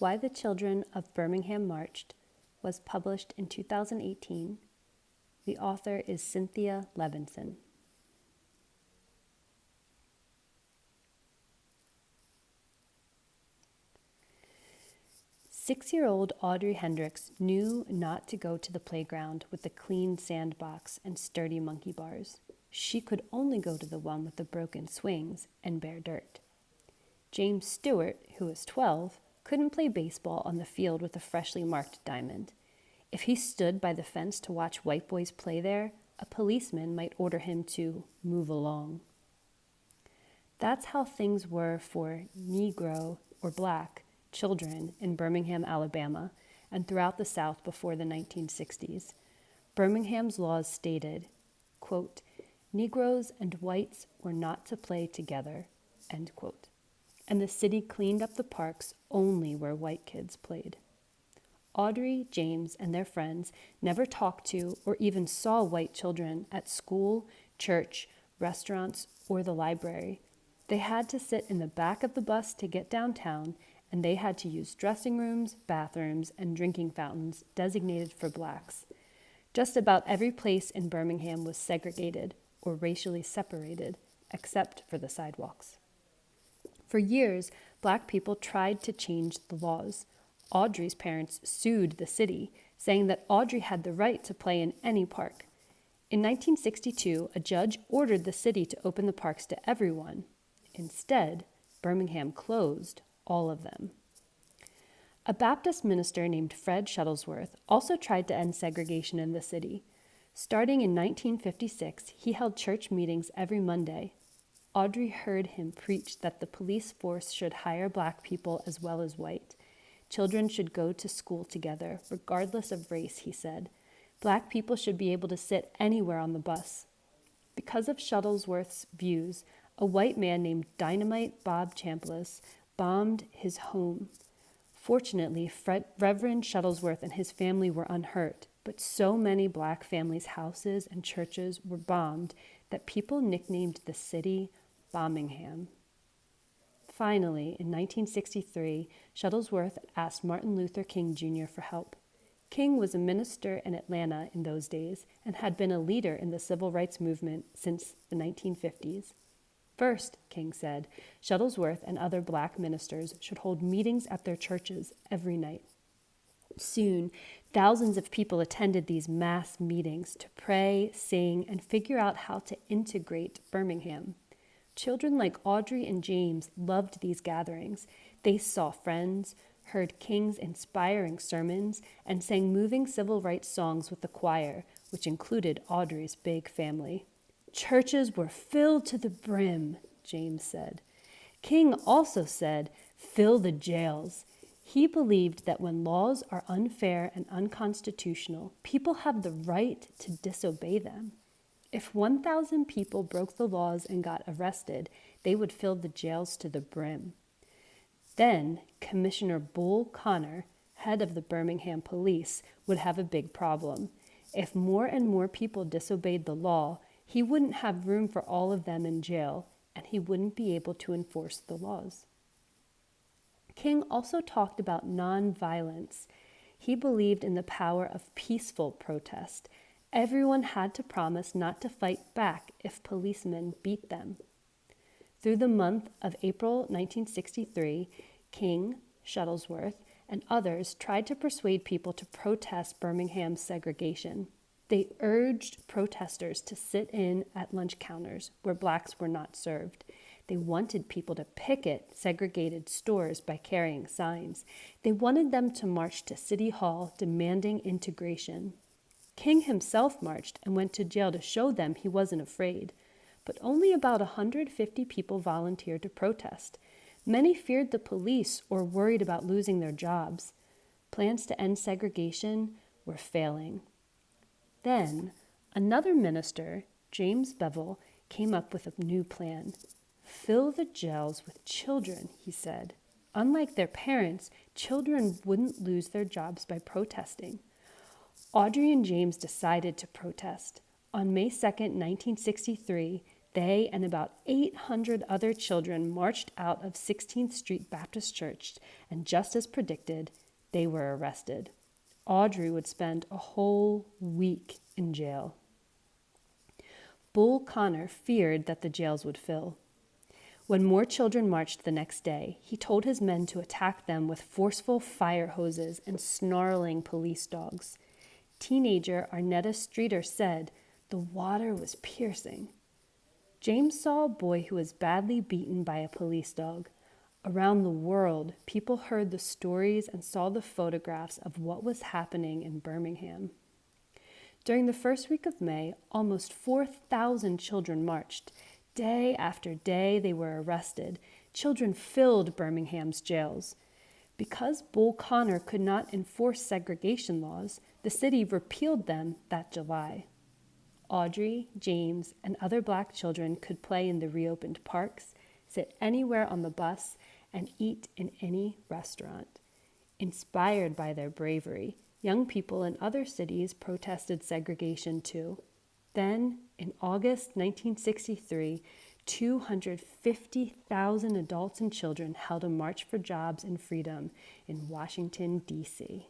Why the Children of Birmingham Marched was published in 2018. The author is Cynthia Levinson. Six-year-old Audrey Hendricks knew not to go to the playground with the clean sandbox and sturdy monkey bars. She could only go to the one with the broken swings and bare dirt. James Stewart, who was 12, couldn't play baseball on the field with a freshly marked diamond. If he stood by the fence to watch white boys play there, a policeman might order him to move along. That's how things were for Negro or black children in Birmingham, Alabama, and throughout the South before the 1960s. Birmingham's laws stated, quote, "Negroes and whites were not to play together," end quote. And the city cleaned up the parks only where white kids played. Audrey, James, and their friends never talked to or even saw white children at school, church, restaurants, or the library. They had to sit in the back of the bus to get downtown, and they had to use dressing rooms, bathrooms, and drinking fountains designated for blacks. Just about every place in Birmingham was segregated or racially separated, except for the sidewalks. For years, black people tried to change the laws. Audrey's parents sued the city, saying that Audrey had the right to play in any park. In 1962, a judge ordered the city to open the parks to everyone. Instead, Birmingham closed all of them. A Baptist minister named Fred Shuttlesworth also tried to end segregation in the city. Starting in 1956, he held church meetings every Monday. Audrey heard him preach that the police force should hire black people as well as white. Children should go to school together, regardless of race, he said. Black people should be able to sit anywhere on the bus. Because of Shuttlesworth's views, a white man named Dynamite Bob Chambliss bombed his home. Fortunately, Reverend Shuttlesworth and his family were unhurt, but so many black families' houses and churches were bombed that people nicknamed the city Birmingham. Finally, in 1963, Shuttlesworth asked Martin Luther King Jr. for help. King was a minister in Atlanta in those days and had been a leader in the civil rights movement since the 1950s. First, King said, Shuttlesworth and other black ministers should hold meetings at their churches every night. Soon, thousands of people attended these mass meetings to pray, sing, and figure out how to integrate Birmingham. Children like Audrey and James loved these gatherings. They saw friends, heard King's inspiring sermons, and sang moving civil rights songs with the choir, which included Audrey's big family. Churches were filled to the brim, James said. King also said, "Fill the jails." He believed that when laws are unfair and unconstitutional, people have the right to disobey them. If 1,000 people broke the laws and got arrested, they would fill the jails to the brim. Then Commissioner Bull Connor, head of the Birmingham police, would have a big problem. If more and more people disobeyed the law, he wouldn't have room for all of them in jail, and he wouldn't be able to enforce the laws. King also talked about nonviolence. He believed in the power of peaceful protest. Everyone had to promise not to fight back if policemen beat them. Through the month of April 1963, King, Shuttlesworth, and others tried to persuade people to protest Birmingham's segregation. They urged protesters to sit in at lunch counters where blacks were not served. They wanted people to picket segregated stores by carrying signs. They wanted them to march to City Hall demanding integration. King himself marched and went to jail to show them he wasn't afraid. But only about 150 people volunteered to protest. Many feared the police or worried about losing their jobs. Plans to end segregation were failing. Then, another minister, James Bevel, came up with a new plan. Fill the jails with children, he said. Unlike their parents, children wouldn't lose their jobs by protesting. Audrey and James decided to protest. On May 2, 1963, They and about 800 other children marched out of 16th Street Baptist Church, and just as predicted, they were arrested. Audrey would spend a whole week in jail. Bull Connor feared that the jails would fill. When more children marched the next day, he told his men to attack them with forceful fire hoses and snarling police dogs. Teenager Arnetta Streeter said, "The water was piercing." James saw a boy who was badly beaten by a police dog. Around the world, people heard the stories and saw the photographs of what was happening in Birmingham. During the first week of May, almost 4,000 children marched. Day after day, they were arrested. Children filled Birmingham's jails. Because Bull Connor could not enforce segregation laws, the city repealed them that July. Audrey, James, and other black children could play in the reopened parks, sit anywhere on the bus, and eat in any restaurant. Inspired by their bravery, young people in other cities protested segregation too. Then, in August 1963, 250,000 adults and children held a march for jobs and freedom in Washington, D.C.